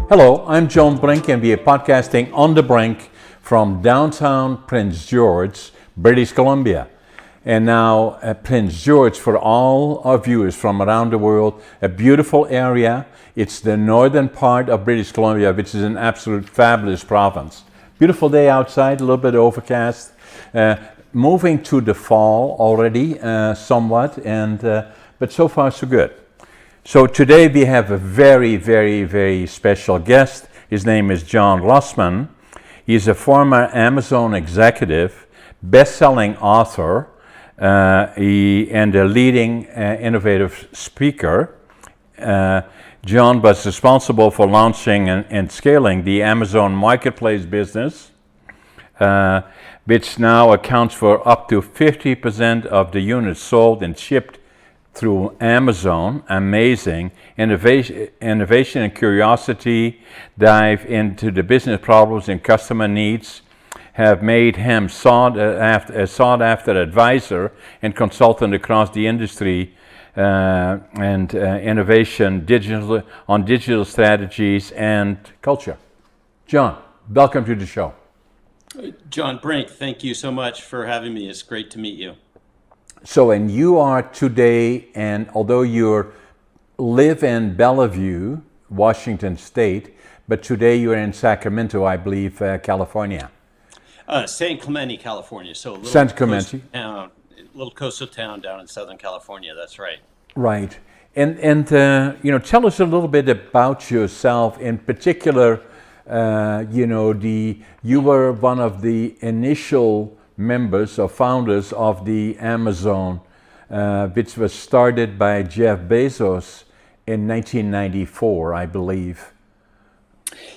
Hello, I'm John Brink, and we are podcasting on the Brink from downtown Prince George, British Columbia. And now Prince George, for all our viewers from around the world, a beautiful area. It's the northern part of British Columbia, which is an absolute fabulous province. Beautiful day outside, a little bit overcast. Moving to the fall already, somewhat, but so far so good. So today we have a very, very, very special guest. His name is John Rossman. He's a former Amazon executive, best-selling author, and a leading innovative speaker. John was responsible for launching and scaling the Amazon Marketplace business, which now accounts for up to 50% of the units sold and shipped through Amazon. Amazing. Innovation and curiosity dive into the business problems and customer needs have made him a sought-after advisor and consultant across the industry and innovation, digital strategies and culture. John, welcome to the show. John Brink, thank you so much for having me. It's great to meet you. So, and you are today, and although you live in Bellevue, Washington State, but today you're in Sacramento, I believe, California. San Clemente, California. So a little coastal town down in Southern California. That's right. Right. And tell us a little bit about yourself. In particular, you were one of the initial members or founders of the Amazon, which was started by Jeff Bezos in 1994, I believe.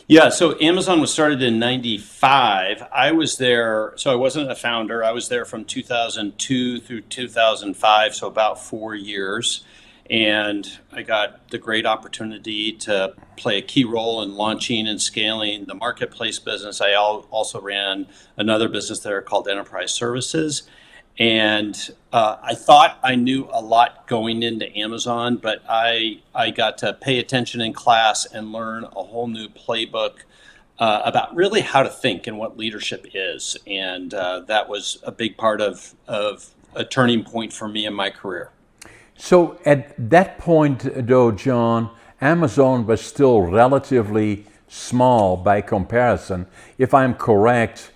Yeah, so Amazon was started in 95. I was there, so I wasn't a founder. I was there from 2002 through 2005, so about 4 years. And I got the great opportunity to play a key role in launching and scaling the marketplace business. I also ran another business there called Enterprise Services. And I thought I knew a lot going into Amazon, but I got to pay attention in class and learn a whole new playbook about really how to think and what leadership is. And that was a big part of a turning point for me in my career. So at that point, though, John, Amazon was still relatively small by comparison. If I'm correct,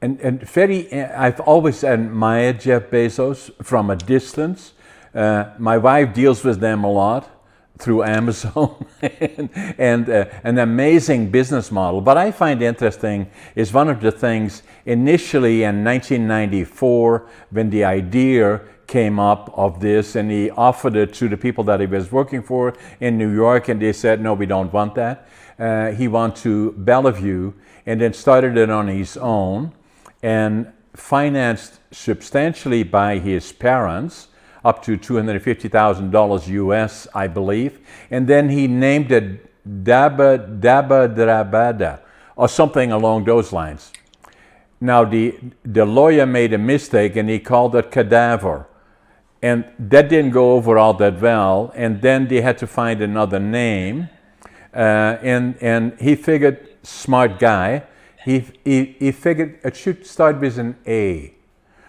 I've always admired Jeff Bezos from a distance. My wife deals with them a lot through Amazon, and an amazing business model. But I find interesting is one of the things initially in 1994 when the idea came up of this, and he offered it to the people that he was working for in New York, and they said, no, we don't want that. He went to Bellevue and then started it on his own and financed substantially by his parents, up to $250,000 US, I believe. And then he named it Dabba Drabada, or something along those lines. Now, the lawyer made a mistake and he called it Cadaver. And that didn't go over all that well. And then they had to find another name. And he figured, smart guy, he figured it should start with an A.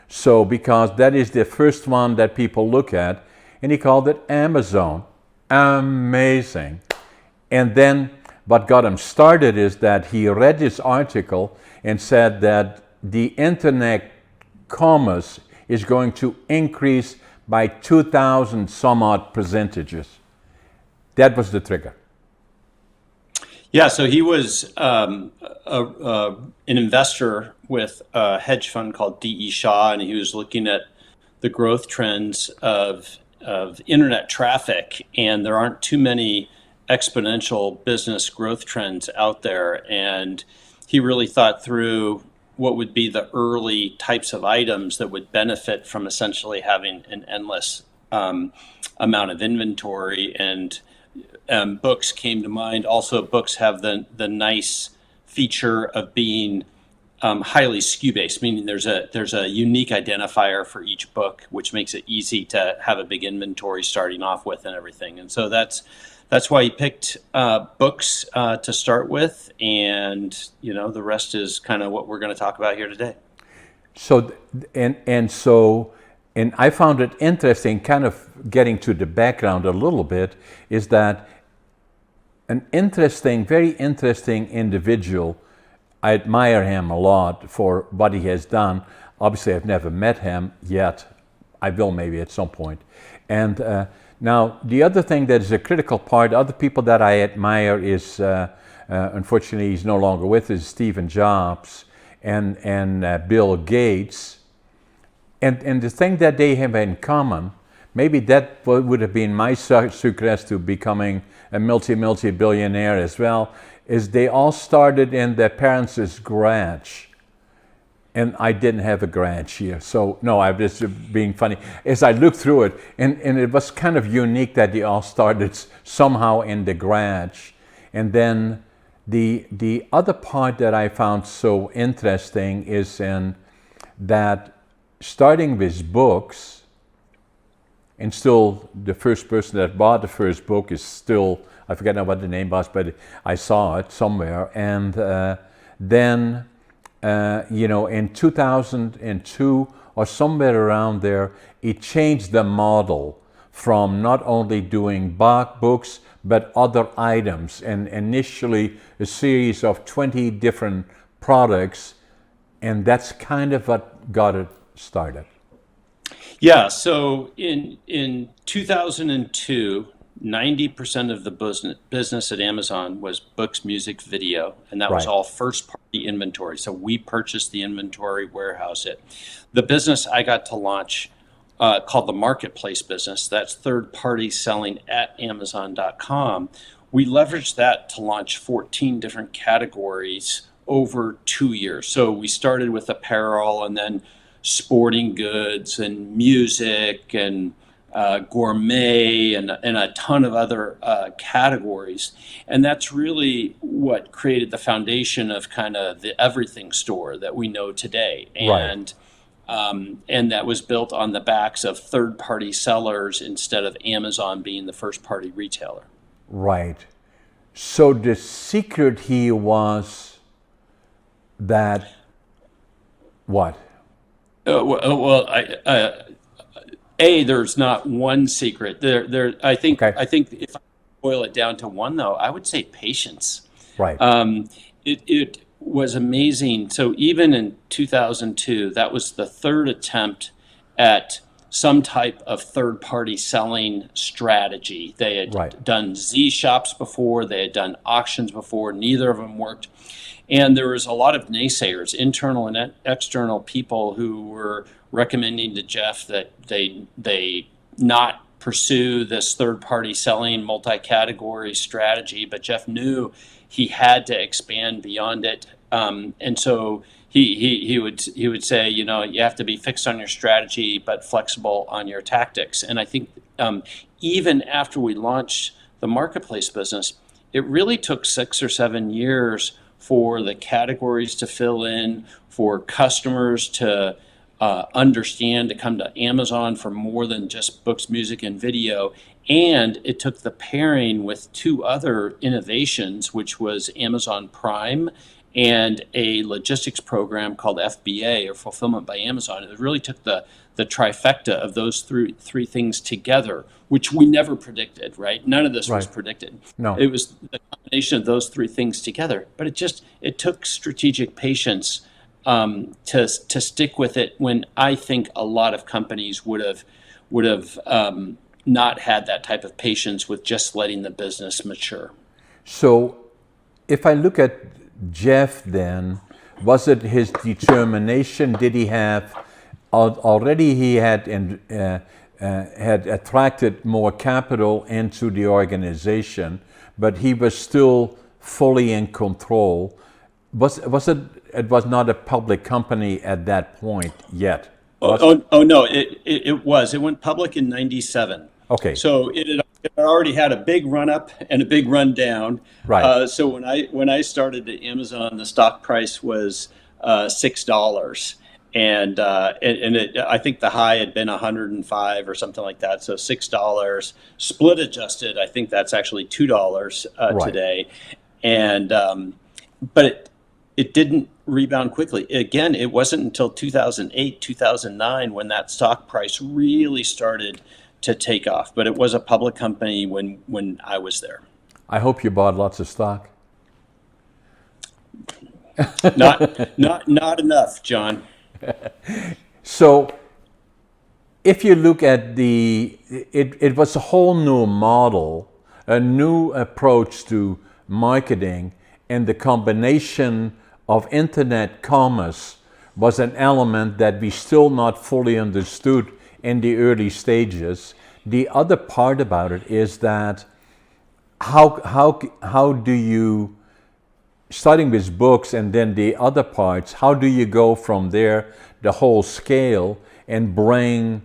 So because that is the first one that people look at, and he called it Amazon. Amazing. And then what got him started is that he read this article and said that the internet commerce is going to increase by 2,000 some odd percentages. That was the trigger. Yeah, so he was an investor with a hedge fund called D.E. Shaw, and he was looking at the growth trends of internet traffic, and there aren't too many exponential business growth trends out there. And he really thought through what would be the early types of items that would benefit from essentially having an endless amount of inventory. And books came to mind. Also, books have the nice feature of being highly SKU based, meaning there's a unique identifier for each book, which makes it easy to have a big inventory starting off with and everything. And so that's why he picked books to start with, and the rest is kind of what we're going to talk about here today. So and I found it interesting, kind of getting to the background a little bit, is that an interesting, very interesting individual. I admire him a lot for what he has done. Obviously, I've never met him yet. I will maybe at some point. And now, the other thing that is a critical part, other people that I admire is, unfortunately, he's no longer with us, Stephen Jobs and Bill Gates. And the thing that they have in common, maybe that would have been my secret to becoming a multi-billionaire as well, is they all started in their parents' garage. And I didn't have a garage here. So, no, I'm just being funny. As I looked through it, and it was kind of unique that they all started somehow in the garage. And then the other part that I found so interesting is in that starting with books, and still the first person that bought the first book is still, I forget now what the name was, but I saw it somewhere. And then, in 2002 or somewhere around there, it changed the model from not only doing books, but other items. And initially, a series of 20 different products, and that's kind of what got it started. Yeah, so in 2002, 90% of the business at Amazon was books, music, video, and that was all first-party inventory. So we purchased the inventory, warehouse it. The business I got to launch called the marketplace business, that's third-party selling at Amazon.com. We leveraged that to launch 14 different categories over 2 years. So we started with apparel, and then sporting goods and music and gourmet and a ton of other categories. And that's really what created the foundation of kind of the everything store that we know today. And that was built on the backs of third-party sellers instead of Amazon being the first-party retailer. Right. So the secret here was that what? There's not one secret. I think if I boil it down to one, though, I would say patience. Right. It was amazing. So even in 2002, that was the third attempt at some type of third-party selling strategy. They had done Z shops before. They had done auctions before. Neither of them worked. And there was a lot of naysayers, internal and external people who were recommending to Jeff that they not pursue this third-party selling multi-category strategy. But Jeff knew he had to expand beyond it, and so he would say, you have to be fixed on your strategy but flexible on your tactics. And I think even after we launched the marketplace business, it really took 6 or 7 years for the categories to fill in, for customers to understand, to come to Amazon for more than just books, music, and video. And it took the pairing with 2 other innovations, which was Amazon Prime and a logistics program called FBA, or Fulfillment by Amazon. It really took the trifecta of those three things together, which we never predicted, right? None of this was predicted. No. It was the combination of those 3 things together. But it took strategic patience to stick with it, when I think a lot of companies would have not had that type of patience with just letting the business mature. So if I look at Jeff then, was it his determination? Did he have already he had attracted more capital into the organization, but he was still fully in control? Was it? It was not a public company at that point yet. No, it was. It went public in '97. Okay. So it already had a big run up and a big run down. Right. So when I started at Amazon, the stock price was $6. I think the high had been 105 or something like that. So $6 split adjusted. I think that's actually $2 Right. today. And but it didn't rebound quickly. Again, it wasn't until 2008, 2009 when that stock price really started to take off. But it was a public company when I was there. I hope you bought lots of stock. Not enough, John. So if you look at it was a whole new model, a new approach to marketing, and the combination of internet commerce was an element that we still not fully understood in the early stages. The other part about it is that how do you, starting with books and then the other parts, how do you go from there, the whole scale, and bring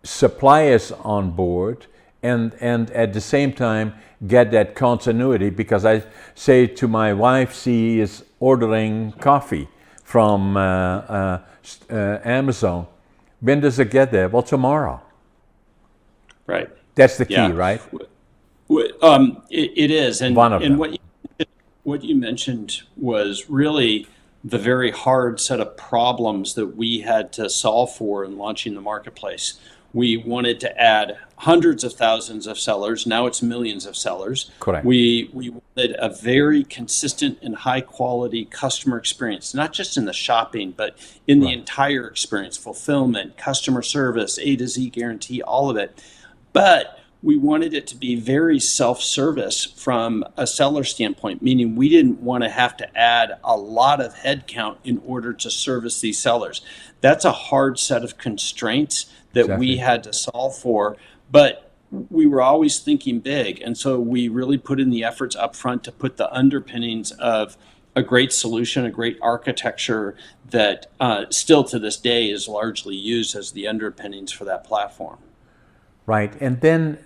suppliers on board and at the same time get that continuity? Because I say to my wife, she is ordering coffee from Amazon. When does it get there? Well, tomorrow. Right. That's the key, Yeah. right? It is, and One of them. What you mentioned was really the very hard set of problems that we had to solve for in launching the marketplace. We wanted to add hundreds of thousands of sellers. Now it's millions of sellers. Correct. We wanted a very consistent and high quality customer experience, not just in the shopping, but in the entire experience, fulfillment, customer service, A to Z guarantee, all of it. But we wanted it to be very self-service from a seller standpoint, meaning we didn't want to have to add a lot of headcount in order to service these sellers. That's a hard set of constraints that we had to solve for, but we were always thinking big. And so we really put in the efforts up front to put the underpinnings of a great solution, a great architecture that still to this day is largely used as the underpinnings for that platform. Right, and then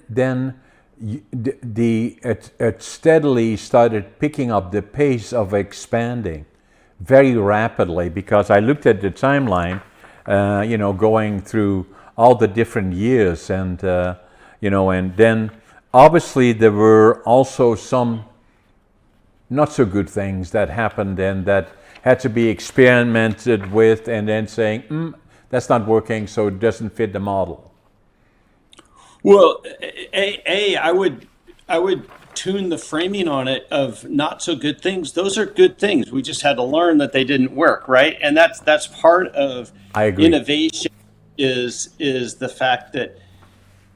it steadily started picking up the pace of expanding very rapidly, because I looked at the timeline, going through all the different years, and and then obviously there were also some not so good things that happened and that had to be experimented with, and then saying, that's not working, so it doesn't fit the model. Well, I would tune the framing on it of not so good things. Those are good things. We just had to learn that they didn't work, right? And that's part of innovation is the fact that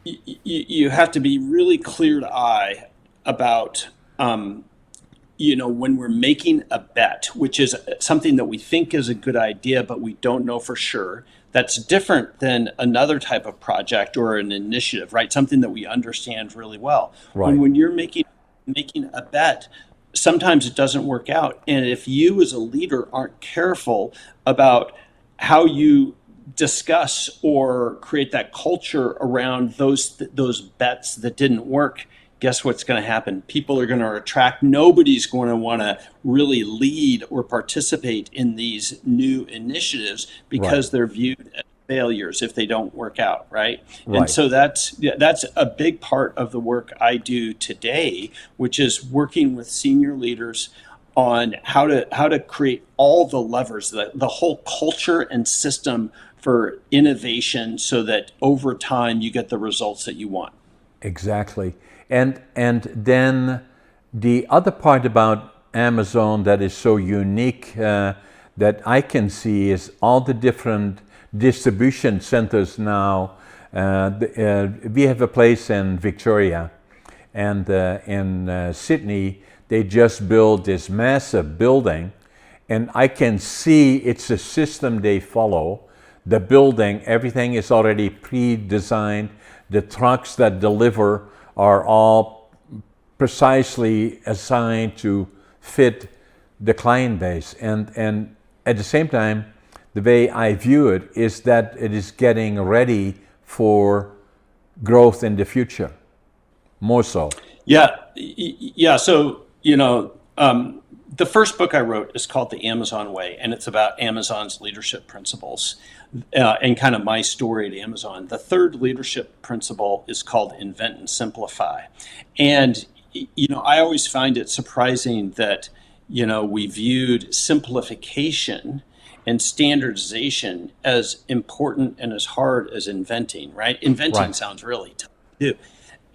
you have to be really clear to eye about when we're making a bet, which is something that we think is a good idea, but we don't know for sure. That's different than another type of project or an initiative, right? Something that we understand really well. Right. When you're making a bet, sometimes it doesn't work out. And if you as a leader aren't careful about how you discuss or create that culture around those bets that didn't work, guess what's going to happen? People are going to retract. Nobody's going to want to really lead or participate in these new initiatives because they're viewed as failures if they don't work out, right? And so that's a big part of the work I do today, which is working with senior leaders on how to create all the levers, the whole culture and system for innovation, so that over time you get the results that you want. Exactly. And then the other part about Amazon that is so unique that I can see is all the different distribution centers now. We have a place in Victoria, and in Sydney they just built this massive building, and I can see it's a system they follow. The building, everything is already pre-designed. The trucks that deliver are all precisely assigned to fit the client base. And at the same time, the way I view it is that it is getting ready for growth in the future, more so. Yeah. So, The first book I wrote is called The Amazon Way, and it's about Amazon's leadership principles and kind of my story at Amazon. The third leadership principle is called Invent and Simplify. And, I always find it surprising that, we viewed simplification and standardization as important and as hard as inventing, right? Inventing Right. sounds really tough to do.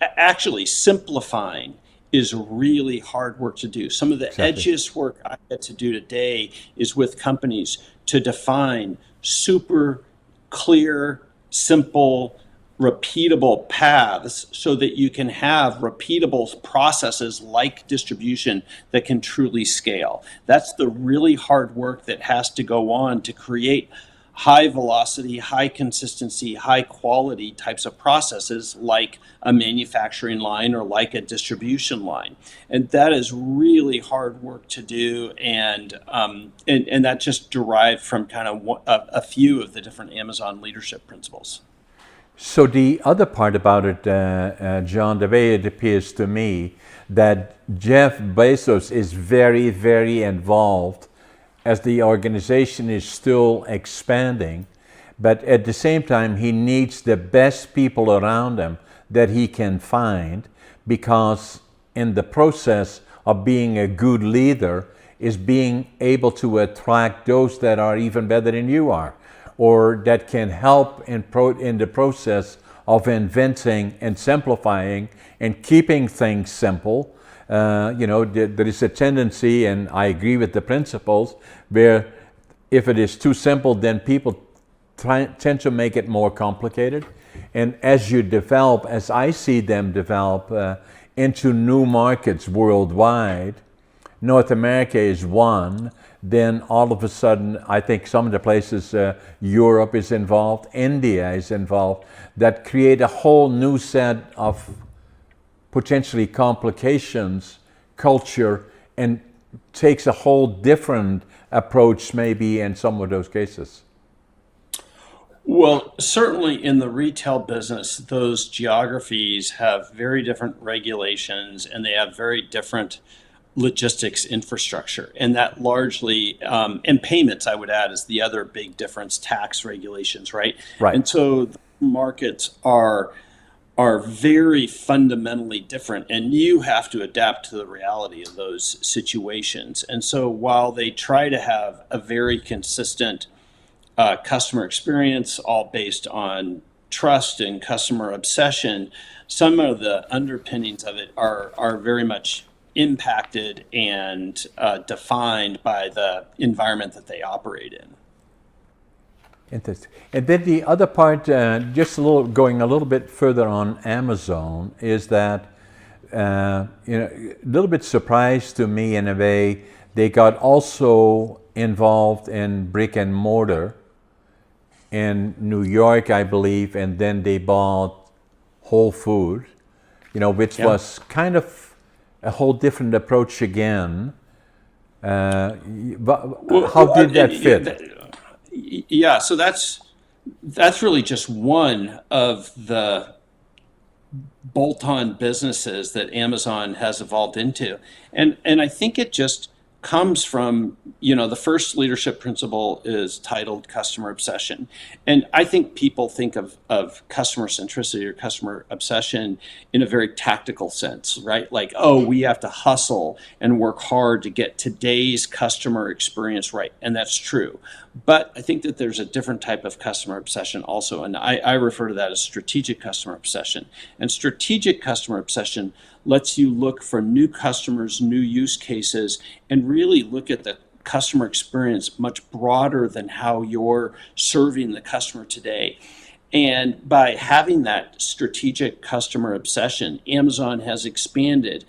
Actually, simplifying is really hard work to do. Some of the Exactly. edgiest work I get to do today is with companies to define super clear, simple, repeatable paths so that you can have repeatable processes like distribution that can truly scale. That's the really hard work that has to go on to create high velocity, high consistency, high quality types of processes like a manufacturing line or like a distribution line. And that is really hard work to do. And that just derived from kind of a few of the different Amazon leadership principles. So the other part about it, John, the way it appears to me, that Jeff Bezos is very, very involved as the organization is still expanding, but at the same time, he needs the best people around him that he can find, because in the process of being a good leader is being able to attract those that are even better than you are, or that can help in the process of inventing and simplifying and keeping things simple. There is a tendency, and I agree with the principles, where if it is too simple, then people tend to make it more complicated. And as you develop, as I see them develop into new markets worldwide, North America is one, then all of a sudden, I think some of the places, Europe is involved, India is involved, that create a whole new set of potentially complications, culture, and takes a whole different approach maybe in some of those cases. Well, certainly in the retail business, those geographies have very different regulations and they have very different logistics infrastructure. And that largely, and payments, I would add, is the other big difference, tax regulations, right? Right. And so the markets are very fundamentally different, and you have to adapt to the reality of those situations. And so while they try to have a very consistent customer experience, all based on trust and customer obsession, some of the underpinnings of it are very much impacted and defined by the environment that they operate in. Interesting. And then the other part, going a little bit further on Amazon, is that a little bit surprised to me in a way. They got also involved in brick and mortar in New York, I believe, and then they bought Whole Foods, which was kind of a whole different approach again. How did that fit? Yeah, so that's really just one of the bolt-on businesses that Amazon has evolved into. And I think it just comes from, the first leadership principle is titled customer obsession. And I think people think of customer centricity or customer obsession in a very tactical sense, right? Like, oh, we have to hustle and work hard to get today's customer experience right. And that's true. But I think that there's a different type of customer obsession also. And I refer to that as strategic customer obsession. And strategic customer obsession lets you look for new customers, new use cases, and really look at the customer experience much broader than how you're serving the customer today. And by having that strategic customer obsession, Amazon has expanded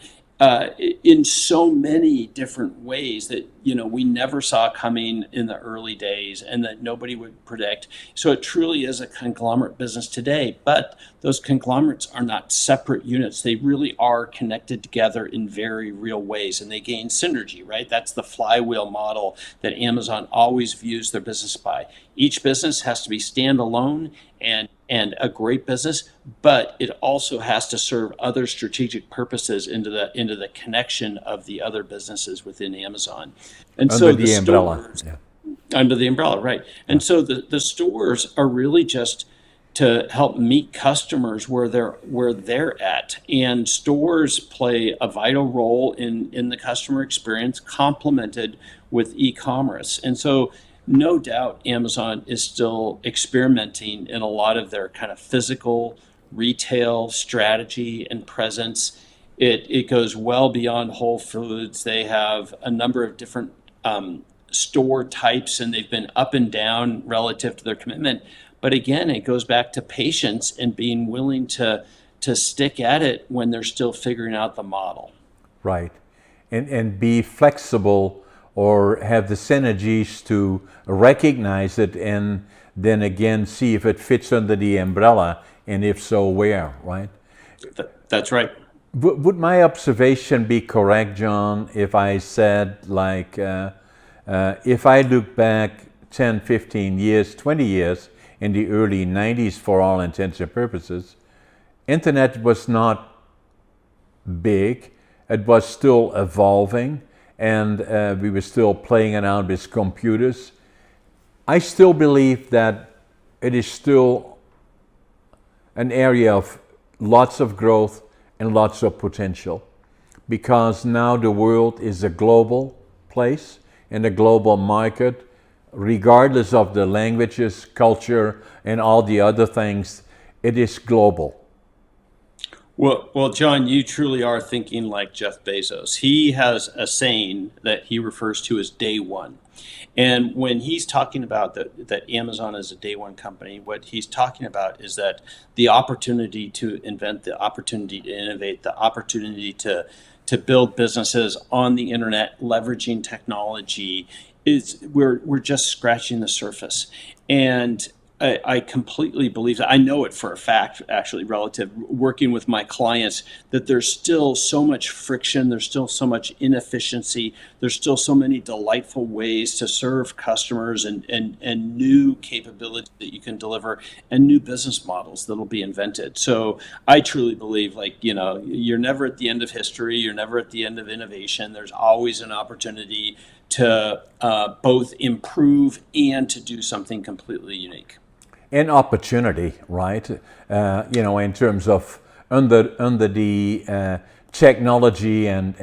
in so many different ways that we never saw coming in the early days and that nobody would predict. So it truly is a conglomerate business today, but those conglomerates are not separate units. They really are connected together in very real ways, and they gain synergy, right? That's the flywheel model that Amazon always views their business by. Each business has to be standalone and and a great business, but it also has to serve other strategic purposes into the connection of the other businesses within Amazon. And Under so the the umbrella. stores Yeah. under the umbrella, right? And so the stores are really just to help meet customers where they're at, and stores play a vital role in the customer experience, complemented with e-commerce. And so no doubt Amazon is still experimenting in a lot of their kind of physical retail strategy and presence. It goes well beyond Whole Foods. They have a number of different store types, and they've been up and down relative to their commitment. But again, it goes back to patience and being willing to stick at it when they're still figuring out the model. Right. And be flexible, or have the synergies to recognize it and then again see if it fits under the umbrella, and if so, where, right? That's right. Would my observation be correct, John, if I said, like, if I look back 10, 15 years, 20 years, in the early 90s, for all intents and purposes, internet was not big. It was still evolving, and we were still playing around with computers. I still believe that it is still an area of lots of growth and lots of potential, because now the world is a global place and a global market, regardless of the languages, culture, and all the other things. It is global. Well, John, you truly are thinking like Jeff Bezos. He has a saying that he refers to as day one. And when he's talking about that Amazon is a day one company, what he's talking about is that the opportunity to invent, the opportunity to innovate, the opportunity to build businesses on the internet, leveraging technology, is we're just scratching the surface. And I completely believe that. I know it for a fact, actually, relative working with my clients, that there's still so much friction, there's still so much inefficiency, there's still so many delightful ways to serve customers, and new capabilities that you can deliver, and new business models that'll be invented. So I truly believe, like, you're never at the end of history, you're never at the end of innovation. There's always an opportunity to both improve and to do something completely unique. And opportunity, right? In terms of under the technology and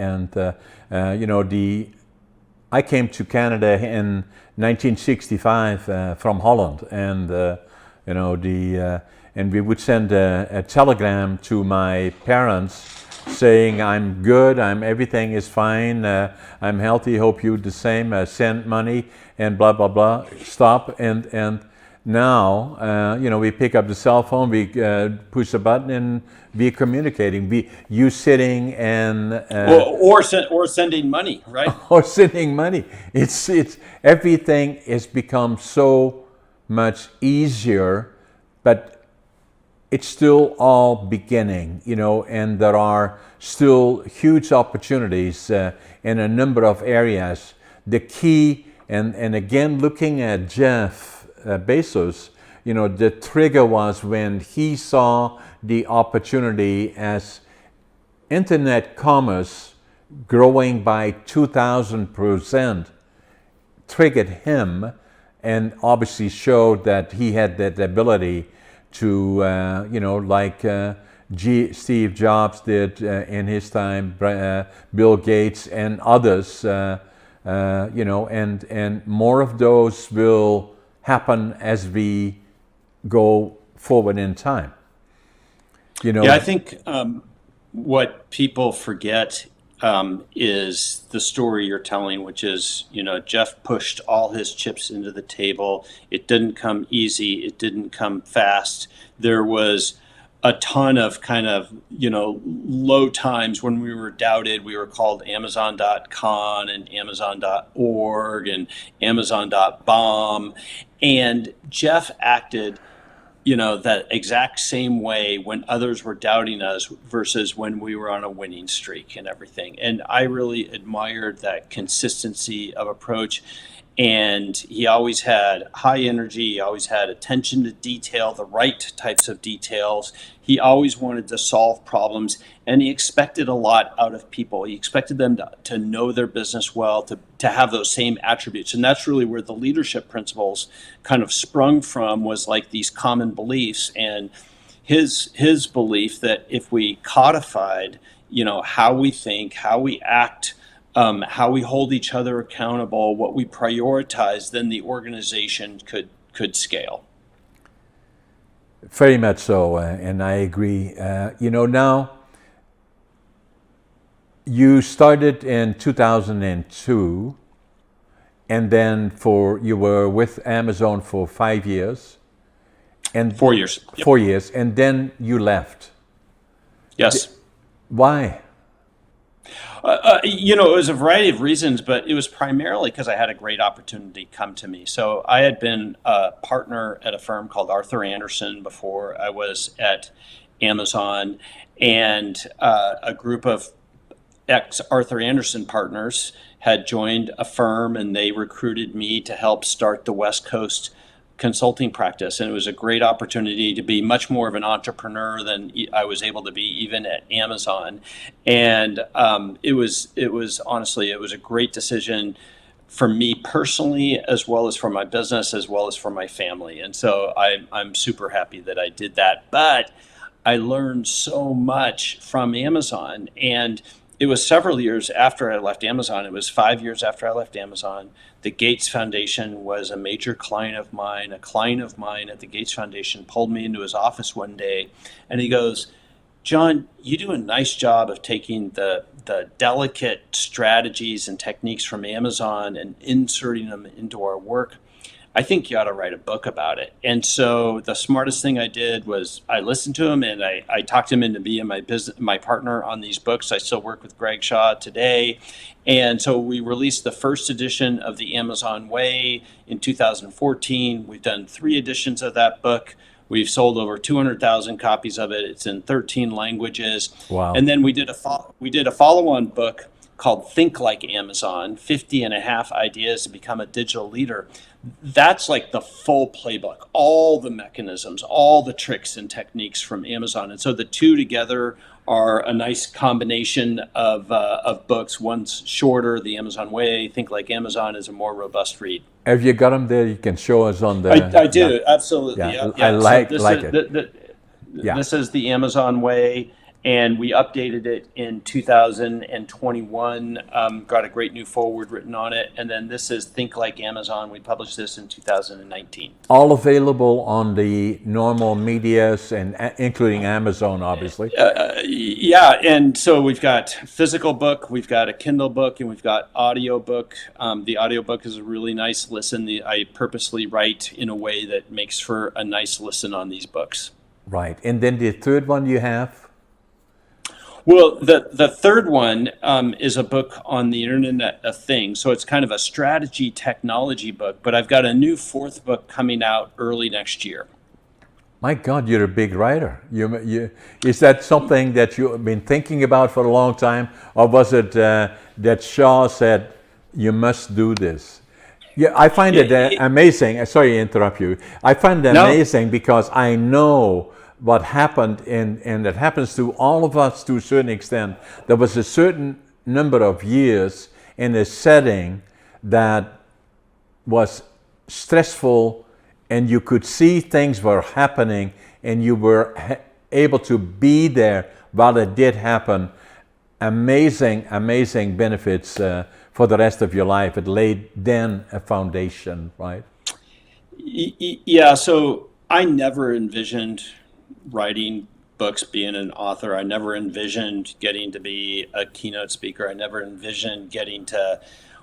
I came to Canada in 1965 from Holland, and and we would send a telegram to my parents saying, "I'm good, everything is fine, I'm healthy, hope you the same, send money," and blah blah blah. Stop. And now, we pick up the cell phone, we push a button, and we're communicating. You sitting and or sending money, right? Or sending money. It's everything has become so much easier, but it's still all beginning, and there are still huge opportunities in a number of areas. The key, and again, looking at Jeff Bezos, the trigger was when he saw the opportunity as internet commerce growing by 2,000%, triggered him, and obviously showed that he had that ability to, like Steve Jobs did in his time, Bill Gates and others, and more of those will happen as we go forward in time. Yeah, I think what people forget is the story you're telling, which is, Jeff pushed all his chips into the table. It didn't come easy. It didn't come fast. There was a ton of kind of, low times when we were doubted. We were called Amazon.com and Amazon.org and Amazon.bomb. And Jeff acted, that exact same way when others were doubting us versus when we were on a winning streak and everything. And I really admired that consistency of approach. And he always had high energy. He always had attention to detail, the right types of details. He always wanted to solve problems, and he expected a lot out of people. He expected them to know their business well, to have those same attributes. And that's really where the leadership principles kind of sprung from, was like these common beliefs. And his belief that if we codified, how we think, how we act, how we hold each other accountable, what we prioritize, then the organization could scale. Very much so, and I agree. Now you started in 2002, and then you were with Amazon for 5 years, and 4 years. Yep. 4 years, and then you left. Yes. Why? It was a variety of reasons, but it was primarily because I had a great opportunity come to me. So I had been a partner at a firm called Arthur Andersen before I was at Amazon, and a group of ex-Arthur Andersen partners had joined a firm, and they recruited me to help start the West Coast consulting practice. And it was a great opportunity to be much more of an entrepreneur than I was able to be even at Amazon. And it was honestly, it was a great decision for me personally, as well as for my business, as well as for my family. And so I'm super happy that I did that. But I learned so much from Amazon, and it was several years after I left Amazon. It was 5 years after I left Amazon. The Gates Foundation was a major client of mine. A client of mine at the Gates Foundation pulled me into his office one day, and he goes, "John, you do a nice job of taking the delicate strategies and techniques from Amazon and inserting them into our work. I think you ought to write a book about it." And so the smartest thing I did was I listened to him, and I talked him into being my partner on these books. I still work with Greg Shaw today. And so we released the first edition of The Amazon Way in 2014. We've done 3 editions of that book. We've sold over 200,000 copies of it. It's in 13 languages. Wow. And then we did a follow-on book called Think Like Amazon, 50 and a half ideas to become a digital leader. That's like the full playbook, all the mechanisms, all the tricks and techniques from Amazon. And so the two together are a nice combination of books. One's shorter, The Amazon Way. Think Like Amazon is a more robust read. Have you got them there? You can show us on the... I do, absolutely. Yeah, Yeah. I like it. Yeah. This is The Amazon Way, and we updated it in 2021, got a great new foreword written on it. And then this is Think Like Amazon. We published this in 2019. All available on the normal medias, and including Amazon, obviously. Yeah, and so we've got physical book, we've got a Kindle book, and we've got audio book. The audio book is a really nice listen. I purposely write in a way that makes for a nice listen on these books. Right, and then the third one you have? Well, the third one is a book on the Internet of Things. So it's kind of a strategy technology book, but I've got a new 4th book coming out early next year. My God, you're a big writer. Is that something that you've been thinking about for a long time? Or was it that Shaw said, you must do this? Yeah, I find it amazing. Sorry to interrupt you. I find it amazing because I know what happened, and that happens to all of us to a certain extent. There was a certain number of years in a setting that was stressful, and you could see things were happening, and you were able to be there while it did happen. Amazing, amazing benefits for the rest of your life. It laid then a foundation, right? Yeah, so I never envisioned writing books, being an author. I never envisioned getting to be a keynote speaker. I never envisioned getting to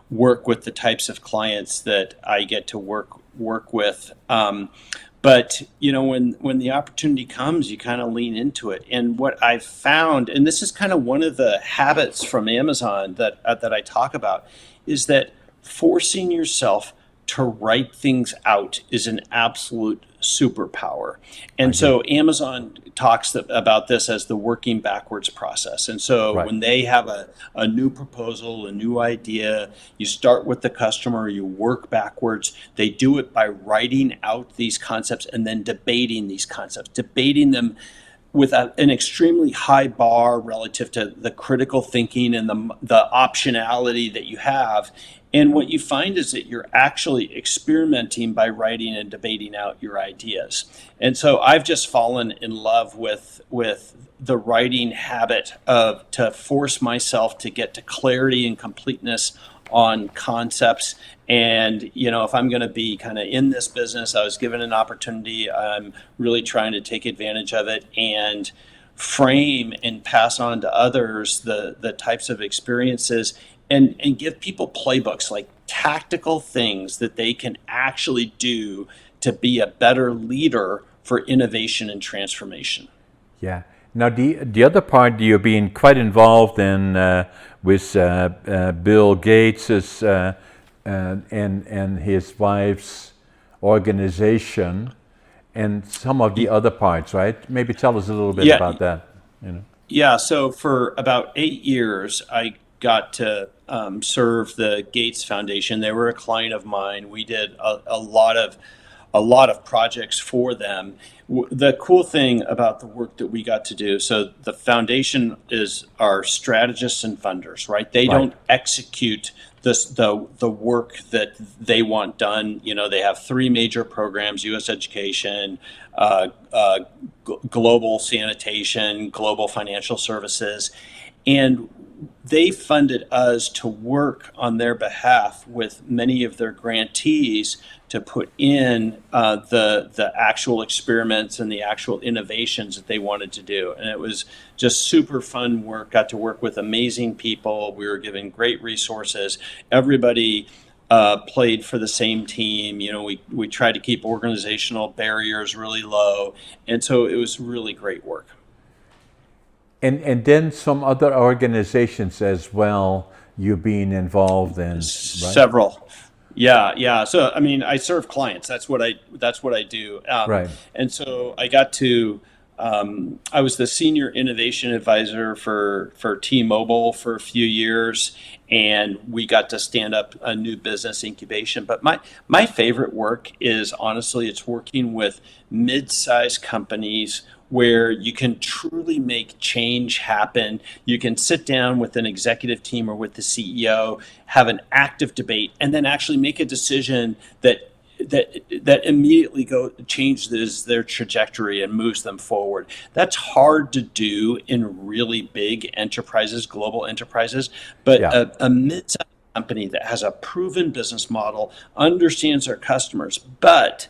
work with the types of clients that I get to work with. But when the opportunity comes, you kind of lean into it. And what I've found, and this is kind of one of the habits from Amazon that I talk about, is that forcing yourself to write things out is an absolute superpower. And so Amazon talks about this as the working backwards process. And so Right. when they have a new proposal, a new idea, you start with the customer, you work backwards. They do it by writing out these concepts and then debating these concepts, debating them with an extremely high bar relative to the critical thinking and the optionality that you have. And what you find is that you're actually experimenting by writing and debating out your ideas. And so I've just fallen in love with the writing habit of to force myself to get to clarity and completeness on concepts. And, you know, if I'm going to be kind of in this business, I was given an opportunity. I'm really trying to take advantage of it and frame and pass on to others the types of experiences and give people playbooks, like tactical things that they can actually do to be a better leader for innovation and transformation. Yeah. Now, the other part you're being quite involved in with Bill Gates's and his wife's organization, and some of the other parts, right? Maybe tell us a little bit about that. You know. Yeah. So for about 8 years, I got to serve the Gates Foundation. They were a client of mine. We did a lot of projects for them. The cool thing about the work that we got to do, so the foundation is our strategists and funders, right? They don't execute the work that they want done. You know, they have 3 major programs: U.S. education, global sanitation, global financial services, and they funded us to work on their behalf with many of their grantees to put in the actual experiments and the actual innovations that they wanted to do. And it was just super fun work. Got to work with amazing people. We were given great resources. Everybody played for the same team. You know, we tried to keep organizational barriers really low. And so it was really great work. And then some other organizations as well you're being involved in, right? Several. Yeah. So I mean, I serve clients. That's what I do. Right. And so I got to. I was the senior innovation advisor for T-Mobile for a few years, and we got to stand up a new business incubation. But my favorite work is, honestly, it's working with mid-sized companies where you can truly make change happen. You can sit down with an executive team or with the CEO, have an active debate, and then actually make a decision that immediately changes their trajectory and moves them forward. That's hard to do in really big enterprises, global enterprises, but a mid-sized company that has a proven business model, understands their customers, but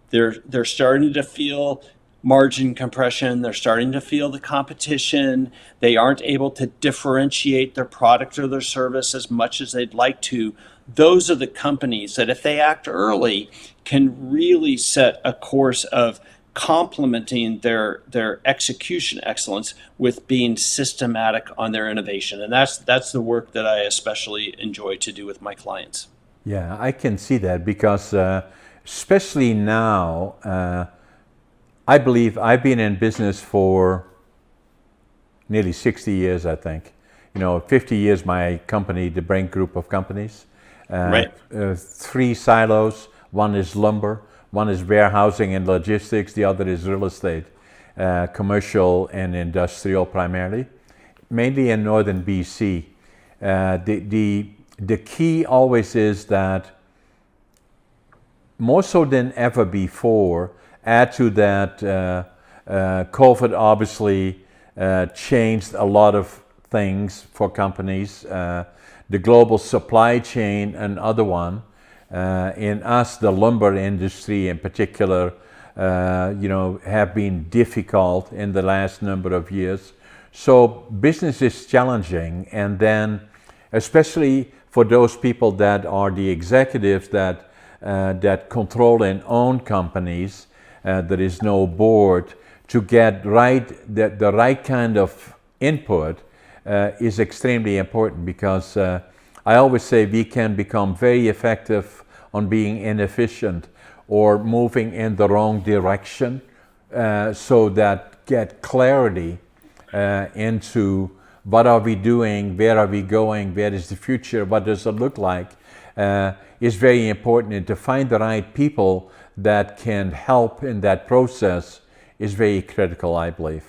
they're starting to feel margin compression. They're starting to feel the competition. They aren't able to differentiate their product or their service as much as they'd like to. Those are the companies that, if they act early, can really set a course of complementing their execution excellence with being systematic on their innovation. And that's the work that I especially enjoy to do with my clients. Yeah, I can see that because especially now, I believe I've been in business for nearly 60 years, I think. 50 years, my company, the Brink group of companies. Right. 3 silos. One is lumber, one is warehousing and logistics, the other is real estate, commercial and industrial primarily, mainly in northern BC. The key always is that more so than ever before, add to that, COVID obviously changed a lot of things for companies. The global supply chain, another one. In us, the lumber industry in particular, have been difficult in the last number of years. So business is challenging, and then especially for those people that are the executives that control and own companies, there is no board, to get the right kind of input is extremely important, because I always say we can become very effective on being inefficient or moving in the wrong direction, so that get clarity into what are we doing, where are we going, where is the future, what does it look like, is very important. And to find the right people that can help in that process is very critical, I believe.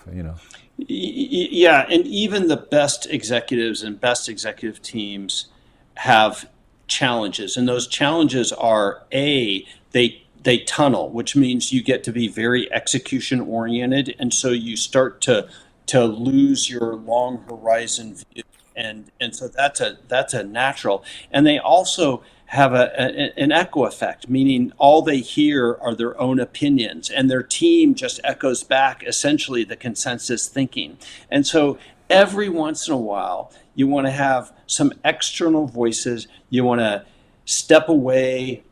Yeah, and even the best executives and best executive teams have challenges, and those challenges are they tunnel, which means you get to be very execution oriented, and so you start to lose your long horizon view, and so that's a natural. And they also have an echo effect, meaning all they hear are their own opinions, and their team just echoes back essentially the consensus thinking. And so every once in a while, you want to have some external voices. You want to step away,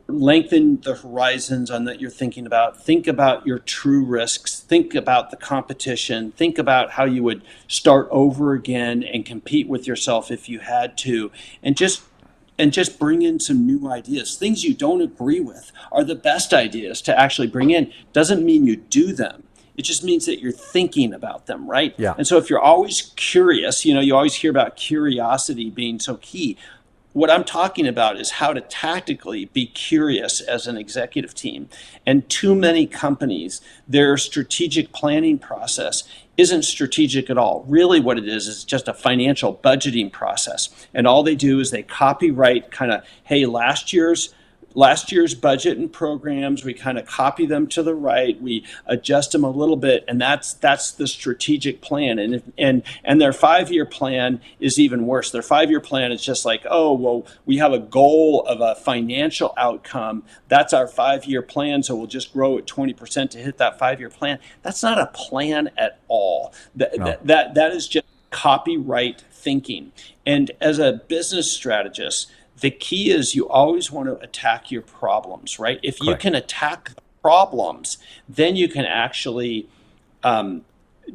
lengthen the horizons on that you're thinking about. Think about your true risks. Think about the competition. Think about how you would start over again and compete with yourself if you had to, and just bring in some new ideas. Things you don't agree with are the best ideas to actually bring in. Doesn't mean you do them. It just means that you're thinking about them, right? Yeah. And so if you're always curious, you always hear about curiosity being so key. What I'm talking about is how to tactically be curious as an executive team. And too many companies, their strategic planning process isn't strategic at all. Really what it is just a financial budgeting process. And all they do is they copyright kind of, hey, last year's budget and programs, we kind of copy them to the right, we adjust them a little bit, and that's the strategic plan. And their 5-year plan is even worse. Their 5-year plan is just like, oh, well, we have a goal of a financial outcome. That's our 5-year plan, so we'll just grow at 20% to hit that 5-year plan. That's not a plan at all. That is just copyright thinking. And as a business strategist, the key is you always want to attack your problems, right? If you can attack the problems, then you can actually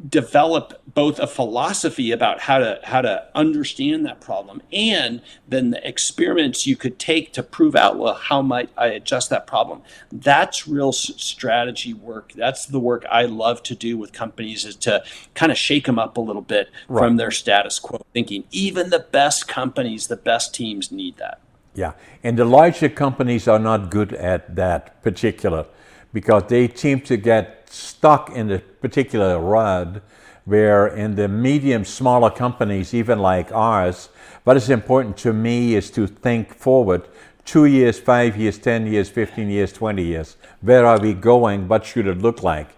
develop both a philosophy about how to understand that problem, and then the experiments you could take to prove out, well, how might I adjust that problem? That's real strategy work. That's the work I love to do with companies, is to kind of shake them up a little bit from their status quo thinking. Even the best companies, the best teams need that. Yeah, and the larger companies are not good at that particular, because they seem to get stuck in a particular rut, where in the medium, smaller companies, even like ours, what is important to me is to think forward 2 years, 5 years, 10 years, 15 years, 20 years. Where are we going? What should it look like?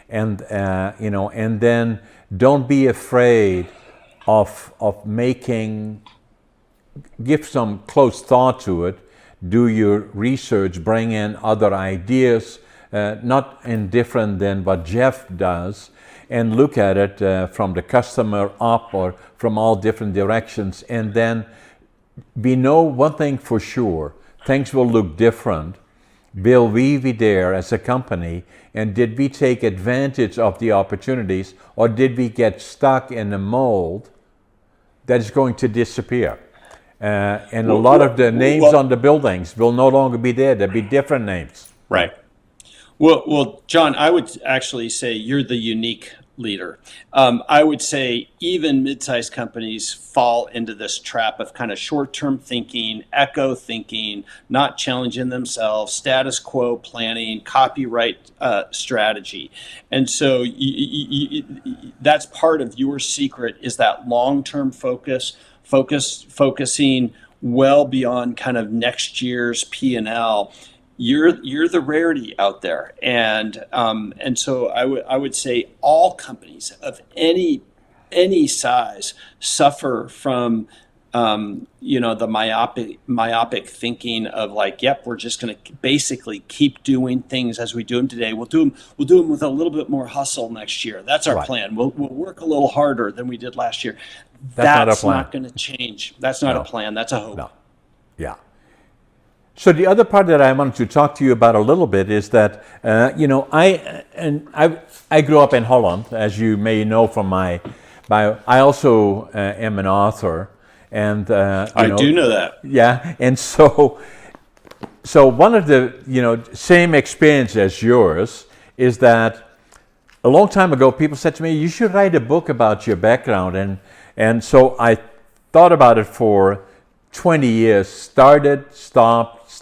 And and then don't be afraid of give some close thought to it. Do your research, bring in other ideas, not indifferent than what Jeff does, and look at it from the customer up or from all different directions. And then we know one thing for sure: things will look different. Will we be there as a company, and did we take advantage of the opportunities, or did we get stuck in a mold that is going to disappear? And a lot of the names on the buildings will no longer be there. There'll be different names. Right. Well, John, I would actually say you're the unique leader. I would say even mid-sized companies fall into this trap of kind of short-term thinking, echo thinking, not challenging themselves, status quo planning, copyright strategy. And so that's part of your secret, is that long-term focusing well beyond kind of next year's P&L. You're the rarity out there, and so I would say all companies of any size suffer from the myopic thinking of like, yep, we're just going to basically keep doing things as we do them today. We'll do them with a little bit more hustle next year. That's our plan. We'll work a little harder than we did last year. That's not going to change. That's not a plan. That's a hope. No. Yeah. So the other part that I wanted to talk to you about a little bit is that I grew up in Holland, as you may know from my bio. I also am an author, and I do know that. Yeah, and so so one of the same experience as yours is that a long time ago people said to me, you should write a book about your background, and so I thought about it for 20 years, started, stopped,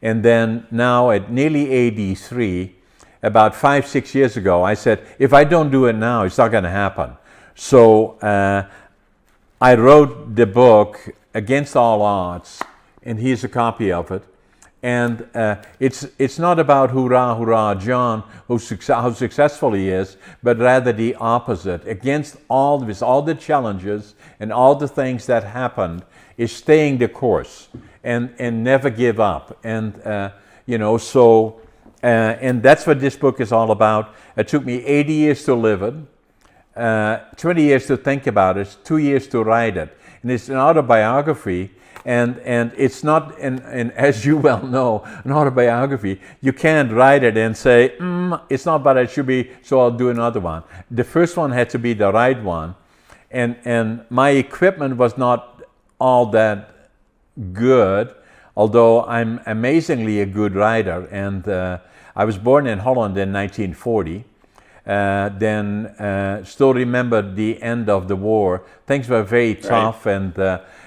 and then now at nearly 83, about 5-6 years ago, I said, if I don't do it now, it's not going to happen. So I wrote the book Against All Odds, and here's a copy of it. And it's not about hurrah, John, how successful he is, but rather the opposite. Against all this, all the challenges and all the things that happened, is staying the course and never give up. And and that's what this book is all about. It took me 80 years to live it, 20 years to think about it, 2 years to write it. And it's an autobiography, and it's not, and as you well know, an autobiography, you can't write it and say, it's not what it should be, so I'll do another one. The first one had to be the right one, and my equipment was not all that good, although I'm amazingly a good writer. And I was born in Holland in 1940. Still remember the end of the war. Things were very tough, and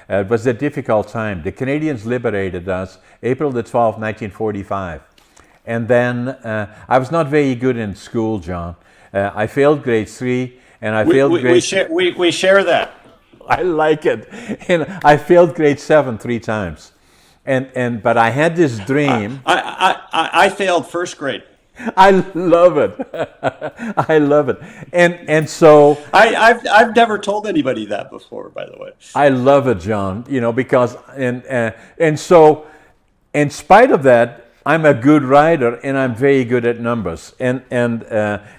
it was a difficult time. The Canadians liberated us April the 12th, 1945. And then I was not very good in school, John. I failed grade 3, and I failed grade... We share that. I like it. And I failed grade 7 3 times. But I had this dream. I failed first grade. I love it. I love it. And so I've never told anybody that before, by the way. I love it, John, because and so in spite of that, I'm a good writer and I'm very good at numbers. And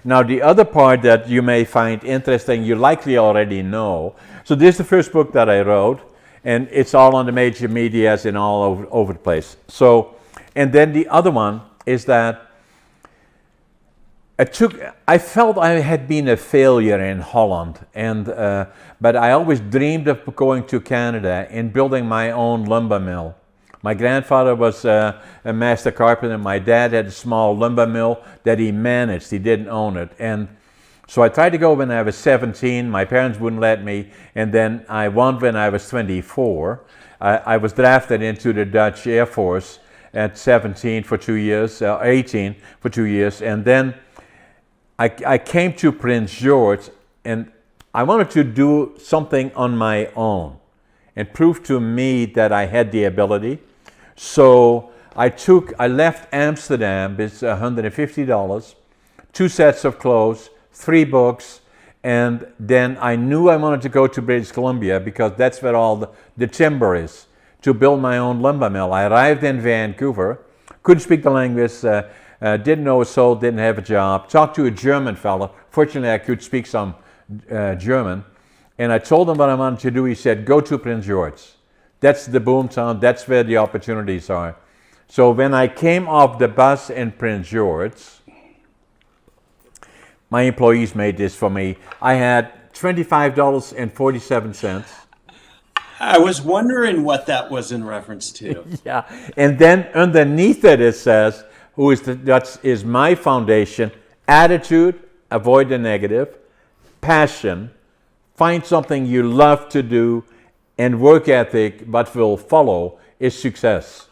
now the other part that you may find interesting, you likely already know. So this is the first book that I wrote, and it's all on the major medias and all over the place. So, and then the other one is that I felt I had been a failure in Holland, but I always dreamed of going to Canada and building my own lumber mill. My grandfather was a master carpenter. My dad had a small lumber mill that he managed. He didn't own it. And so I tried to go when I was 17. My parents wouldn't let me. And then I won when I was 24. I was drafted into the Dutch Air Force at 17 for 2 years, 18 for 2 years. And then I came to Prince George, and I wanted to do something on my own and prove to me that I had the ability. So I left Amsterdam, it's $150, 2 sets of clothes, 3 books, and then I knew I wanted to go to British Columbia because that's where all the timber is, to build my own lumber mill. I arrived in Vancouver, couldn't speak the language, didn't know a soul, didn't have a job, talked to a German fellow. Fortunately, I could speak some German, and I told him what I wanted to do. He said, go to Prince George. That's the boom town, that's where the opportunities are. So when I came off the bus in Prince George, my employees made this for me. I had $25.47. I was wondering what that was in reference to. Yeah, and then underneath it says, that is my foundation: attitude, avoid the negative; passion, find something you love to do; and work ethic, but will follow, is success.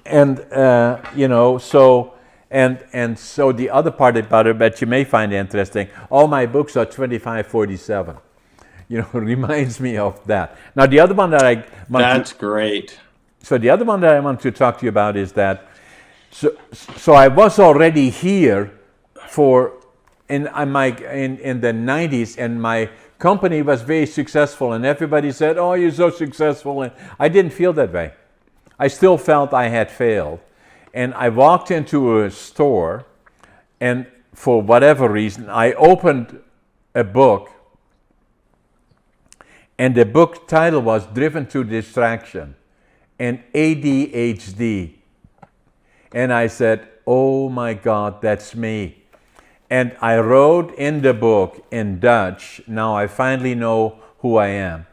And so the other part about it that you may find interesting, all my books are 2547. Reminds me of that. Now the other one that that's great. So the other one that I want to talk to you about is that so I was already here in the 90s, and my company was very successful, and everybody said, oh, you're so successful, and I didn't feel that way. I still felt I had failed. And I walked into a store, and for whatever reason, I opened a book, and the book title was Driven to Distraction and ADHD. And I said, oh my God, that's me. And I wrote in the book in Dutch, now I finally know who I am.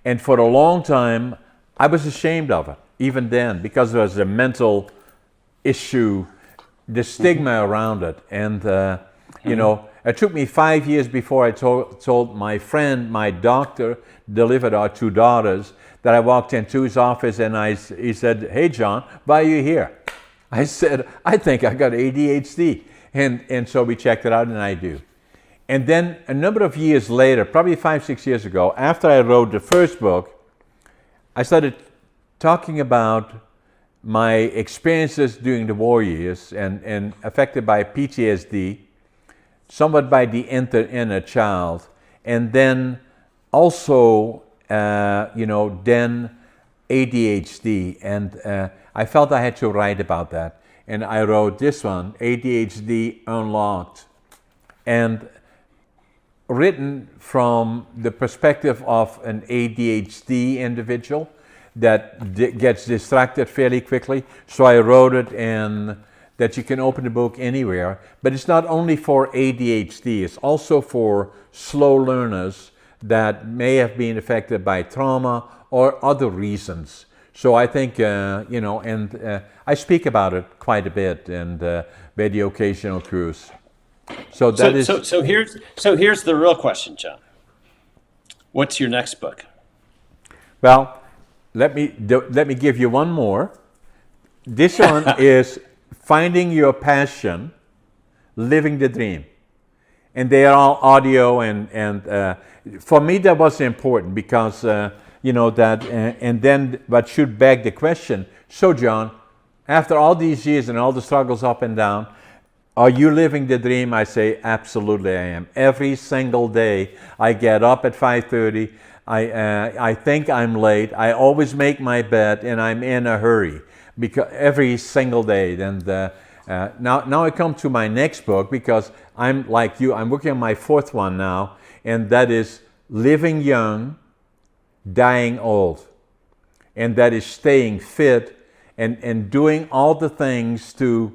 And for a long time, I was ashamed of it. even then, because there was a mental issue, the stigma around it. And, it took me 5 years before I told my friend, my doctor, delivered our two daughters, that I walked into his office and he said, "Hey, John, why are you here?" I said, "I think I got ADHD." And so we checked it out, and I do. And then a number of years later, probably 5-6 years ago, after I wrote the first book, I started talking about my experiences during the war years and affected by PTSD, somewhat by the inner child, and then also, then ADHD. And I felt I had to write about that. And I wrote this one, ADHD Unlocked, and written from the perspective of an ADHD individual that gets distracted fairly quickly. So I wrote it in that you can open the book anywhere. But it's not only for ADHD, it's also for slow learners that may have been affected by trauma or other reasons. So I think, I speak about it quite a bit and by the occasional cruise. So here's the real question, John. What's your next book? Well, let me give you one more. This one is Finding Your Passion, Living the Dream. And they are all audio, and for me that was important because and then what should beg the question, so John, after all these years and all the struggles up and down, are you living the dream? I say, absolutely I am. Every single day I get up at 5:30, I think I'm late, I always make my bed, and I'm in a hurry because every single day. And now I come to my next book because I'm like you, I'm working on my fourth one now, and that is Living Young, Dying Old. And that is staying fit and doing all the things to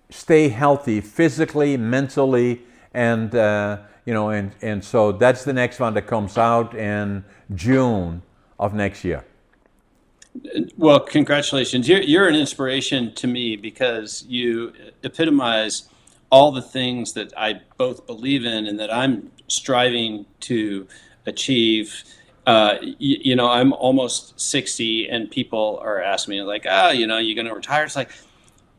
stay healthy physically, mentally, and so that's the next one that comes out in June of next year. Well, congratulations. You're an inspiration to me because you epitomize all the things that I both believe in and that I'm striving to achieve. I'm almost 60 and people are asking me like, you're going to retire. It's like,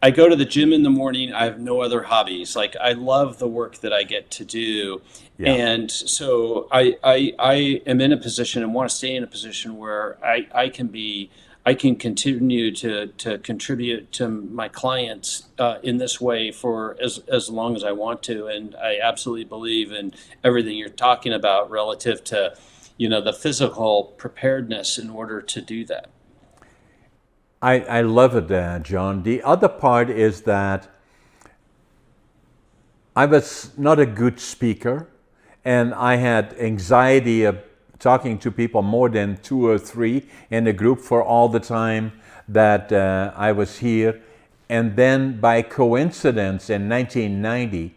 I go to the gym in the morning. I have no other hobbies. Like, I love the work that I get to do. Yeah. And so I am in a position and want to stay in a position where I can continue to contribute to my clients in this way for as long as I want to. And I absolutely believe in everything you're talking about relative to, the physical preparedness in order to do that. I love it, John. The other part is that I was not a good speaker, and I had anxiety of talking to people more than 2 or 3 in a group for all the time that I was here. And then by coincidence in 1990,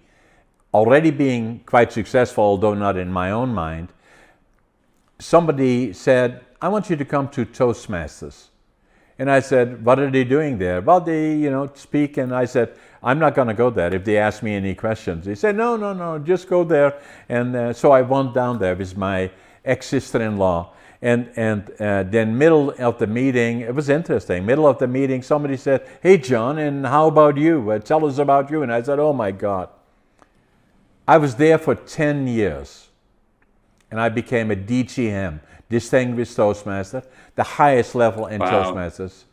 already being quite successful, although not in my own mind, somebody said, "I want you to come to Toastmasters." And I said, "What are they doing there?" "Well, they, speak." And I said, "I'm not going to go there if they ask me any questions." He said, No, just go there. And so I went down there with my ex-sister-in-law. And then middle of the meeting, it was interesting. Middle of the meeting, somebody said, "Hey, John, and how about you? Tell us about you." And I said, "Oh, my God." I was there for 10 years. And I became a DGM, Distinguished Toastmaster, the highest level in Toastmasters.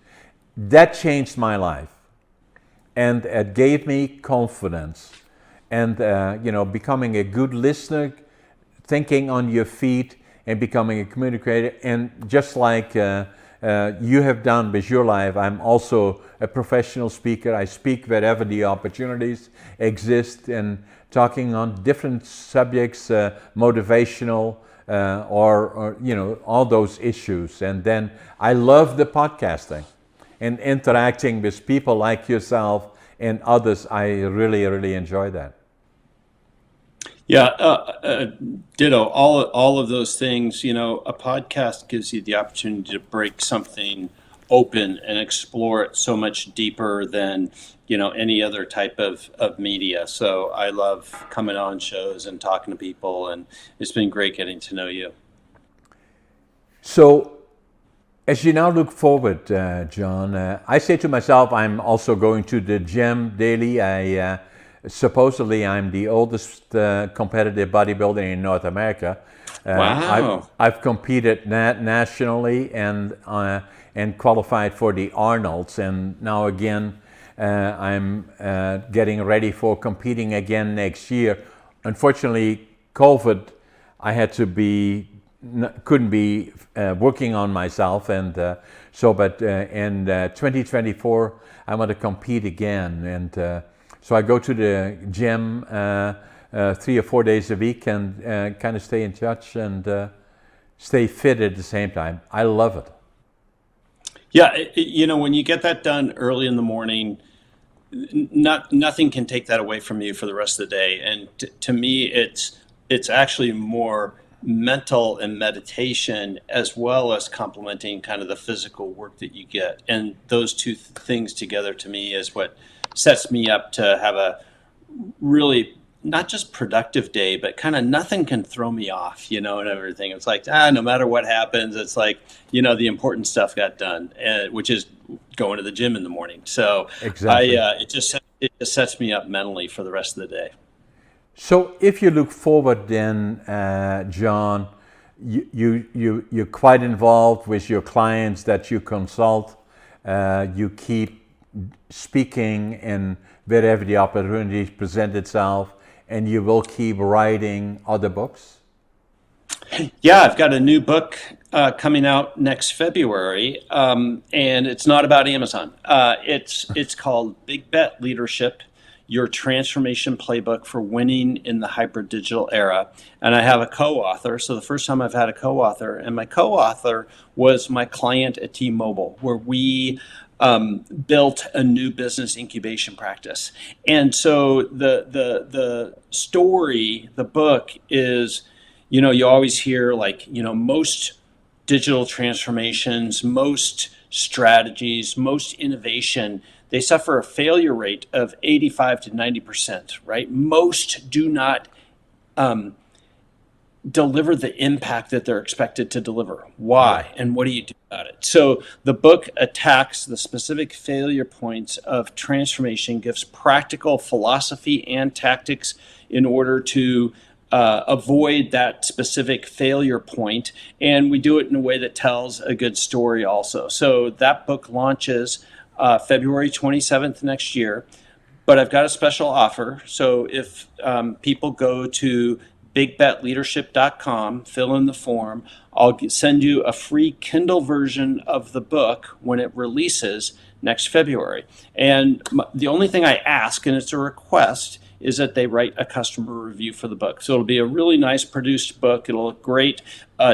That changed my life. And it gave me confidence. And, becoming a good listener, thinking on your feet, and becoming a communicator. And just like you have done with your life, I'm also a professional speaker. I speak wherever the opportunities exist and talking on different subjects, motivational, or all those issues. And then I love the podcasting and interacting with people like yourself and others. I really, really enjoy that. Yeah, ditto. All of those things. A podcast gives you the opportunity to break something open and explore it so much deeper than, any other type of media. So I love coming on shows and talking to people, and it's been great getting to know you. So, as you now look forward, John, I say to myself, I'm also going to the gym daily. Supposedly, I'm the oldest competitive bodybuilder in North America. Wow. I've competed nationally and qualified for the Arnolds, and now again, I'm getting ready for competing again next year. Unfortunately, COVID, I had to be couldn't be working on myself, and but in 2024 I want to compete again, and so I go to the gym 3 or 4 days a week and kind of stay in touch and stay fit at the same time. I love it. Yeah, when you get that done early in the morning, nothing can take that away from you for the rest of the day. And to me, it's actually more mental and meditation, as well as complementing kind of the physical work that you get. And those two things together, to me, is what sets me up to have a really not just productive day, but kind of nothing can throw me off, and everything. It's like, no matter what happens, it's like, the important stuff got done, which is going to the gym in the morning. So Exactly. it just sets me up mentally for the rest of the day. So if you look forward then, John, you're quite involved with your clients that you consult. You keep speaking and wherever the opportunities present itself, and you will keep writing other books? Yeah, I've got a new book coming out next February, and it's not about Amazon. It's called Big Bet Leadership: Your Transformation Playbook for Winning in the Hybrid Digital Era. And I have a co-author. So the first time I've had a co-author, and my co-author was my client at T-Mobile, where we built a new business incubation practice. And so the story, the book is, you always hear like, most digital transformations, most strategies, most innovation, they suffer a failure rate of 85 to 90%, right? Most do not deliver the impact that they're expected to deliver. Why? And what do you do about it? So the book attacks the specific failure points of transformation, gives practical philosophy and tactics in order to avoid that specific failure point. And we do it in a way that tells a good story also. So that book launches February 27th next year. But I've got a special offer. So if people go to bigbetleadership.com, fill in the form, I'll send you a free Kindle version of the book when it releases next February. And the only thing I ask, and it's a request, is that they write a customer review for the book. So it'll be a really nice produced book. It'll look great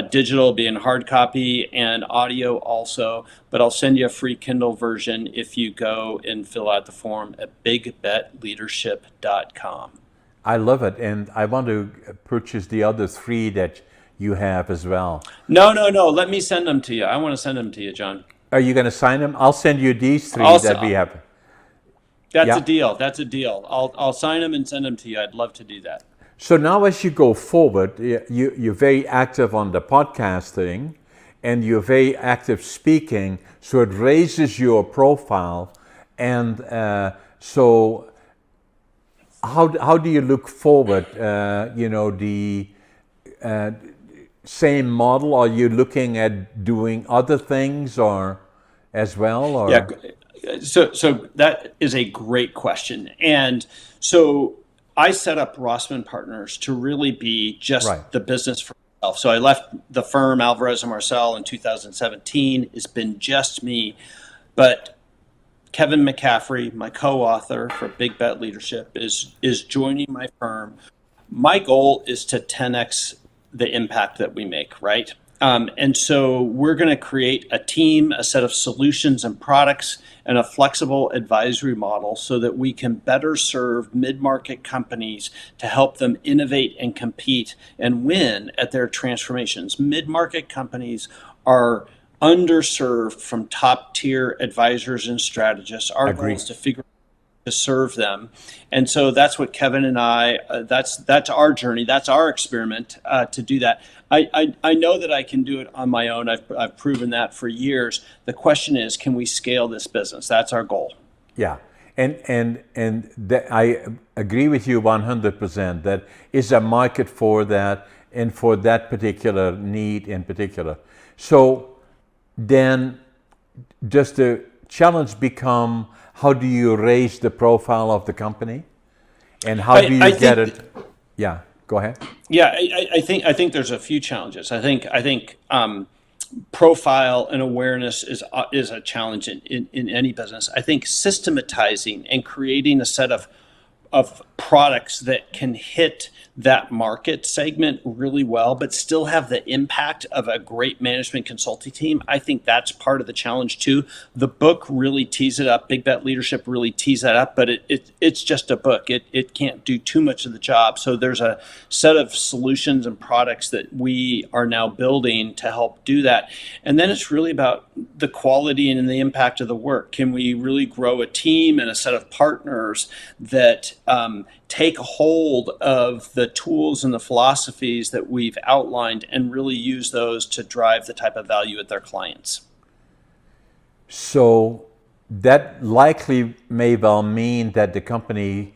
digital, be in hard copy and audio also. But I'll send you a free Kindle version if you go and fill out the form at bigbetleadership.com. I love it, and I want to purchase the other 3 that you have as well. No. Let me send them to you. I want to send them to you, John. Are you going to sign them? I'll send you these 3 Also, that we have. that's Yeah. a deal. That's a deal. I'll sign them and send them to you. I'd love to do that. So now as you go forward, you're very active on the podcasting, and you're very active speaking, so it raises your profile. And so how do you look forward? The same model? Are you looking at doing other things or as well? Or? Yeah. So that is a great question. And so I set up Rossman Partners to really be just Right. the business for myself. So I left the firm Alvarez and Marcel in 2017. It's been just me. But Kevin McCaffrey, my co-author for Big Bet Leadership, is joining my firm. My goal is to 10x the impact that we make, right? And so we're going to create a team, a set of solutions and products, and a flexible advisory model so that we can better serve mid-market companies to help them innovate and compete and win at their transformations. Mid-market companies are underserved from top tier advisors and strategists. Our goal Agree. is to figure to serve them, and so that's what Kevin and I. That's our journey. That's our experiment to do that. I know that I can do it on my own. I've proven that for years. The question is, can we scale this business? That's our goal. Yeah, I agree with you 100%. That is a market for that, and for that particular need in particular. So then, does the challenge become, how do you raise the profile of the company, and how do you get it? Yeah, go ahead. Yeah, I think there's a few challenges. I think profile and awareness is a challenge in any business. I think systematizing and creating a set of products that can hit that market segment really well, but still have the impact of a great management consulting team. I think that's part of the challenge too. The book really tees it up. Big Bet Leadership really tees that up, but it's just a book. It can't do too much of the job. So there's a set of solutions and products that we are now building to help do that. And then it's really about the quality and the impact of the work. Can we really grow a team and a set of partners that take hold of the tools and the philosophies that we've outlined and really use those to drive the type of value at their clients? So that likely may well mean that the company,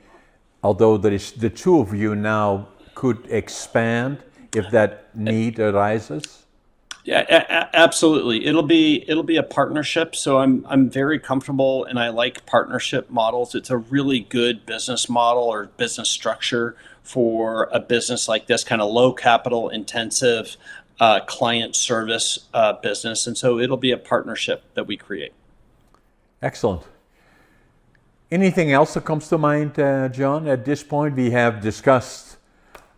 although there is the two of you now, could expand if that need arises? Yeah, absolutely. It'll be a partnership. So I'm very comfortable, and I like partnership models. It's a really good business model or business structure for a business like this, kind of low capital intensive client service business. And so it'll be a partnership that we create. Excellent. Anything else that comes to mind, John? At this point, we have discussed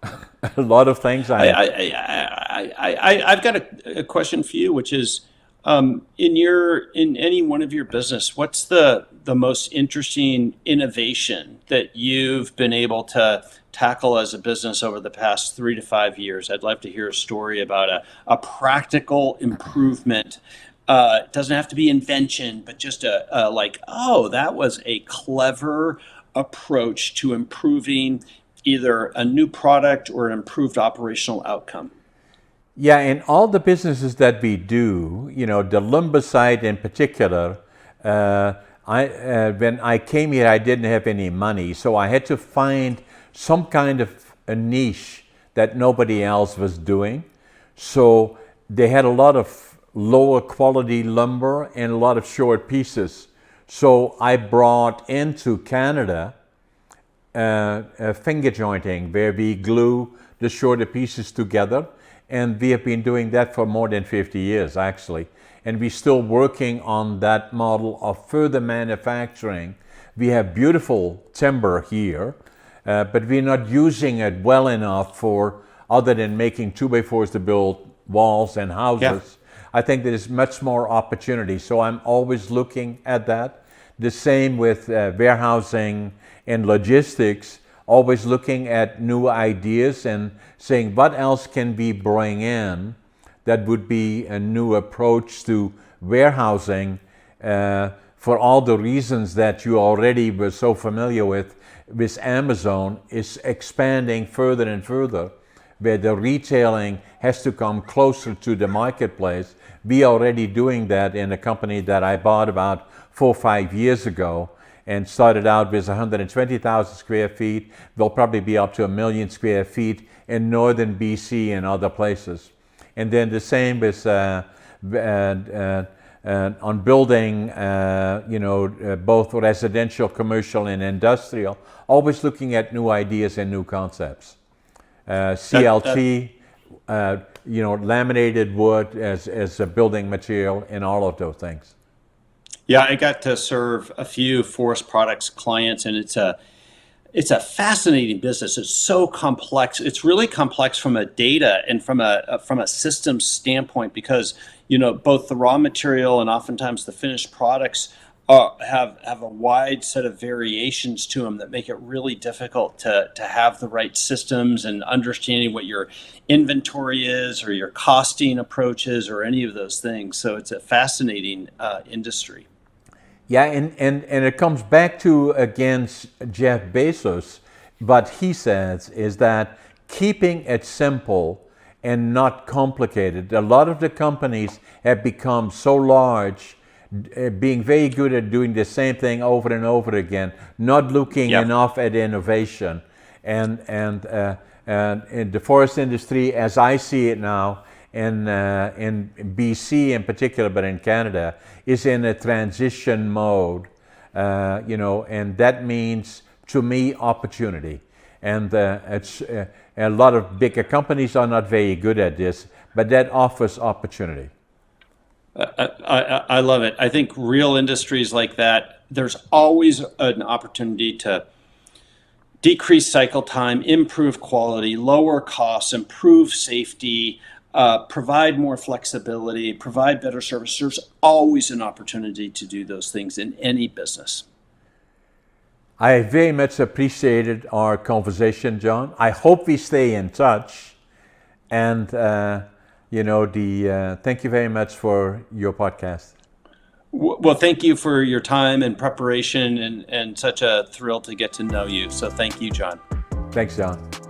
a lot of things. I've got a question for you, which is, in any one of your business, what's the most interesting innovation that you've been able to tackle as a business over the past 3 to 5 years? I'd love to hear a story about a practical improvement. It doesn't have to be invention, but just that was a clever approach to improving either a new product or an improved operational outcome. Yeah, in all the businesses that we do, the lumber side in particular, when I came here, I didn't have any money, so I had to find some kind of a niche that nobody else was doing. So they had a lot of lower quality lumber and a lot of short pieces. So I brought into Canada finger jointing, where we glue the shorter pieces together. And we have been doing that for more than 50 years, actually. And we're still working on that model of further manufacturing. We have beautiful timber here, but we're not using it well enough for other than making 2x4s to build walls and houses. Yeah. I think there is much more opportunity. So I'm always looking at that. The same with warehousing and logistics, always looking at new ideas and saying, what else can we bring in that would be a new approach to warehousing, for all the reasons that you already were so familiar with Amazon is expanding further and further, where the retailing has to come closer to the marketplace. We are already doing that in a company that I bought about 4 or 5 years ago, and started out with 120,000 square feet. We'll probably be up to 1 million square feet in northern BC and other places. And then the same with on building, both residential, commercial, and industrial. Always looking at new ideas and new concepts. CLT, laminated wood as a building material, and all of those things. Yeah, I got to serve a few forest products clients, and it's a fascinating business. It's so complex. It's really complex from a data and from a systems standpoint, because both the raw material and oftentimes the finished products have a wide set of variations to them that make it really difficult to have the right systems and understanding what your inventory is or your costing approaches or any of those things. So it's a fascinating industry. Yeah, and it comes back to, again, Jeff Bezos. What he says is that keeping it simple and not complicated. A lot of the companies have become so large, being very good at doing the same thing over and over again, not looking Yep. enough at innovation. And in the forest industry, as I see it now, in BC in particular, but in Canada, is in a transition mode, and that means, to me, opportunity. And it's a lot of bigger companies are not very good at this, but that offers opportunity. I love it. I think real industries like that, there's always an opportunity to decrease cycle time, improve quality, lower costs, improve safety, provide more flexibility, provide better service. There's always an opportunity to do those things in any business. I very much appreciated our conversation, John. I hope we stay in touch. And, thank you very much for your podcast. Well, thank you for your time and preparation and such a thrill to get to know you. So thank you, John. Thanks, John.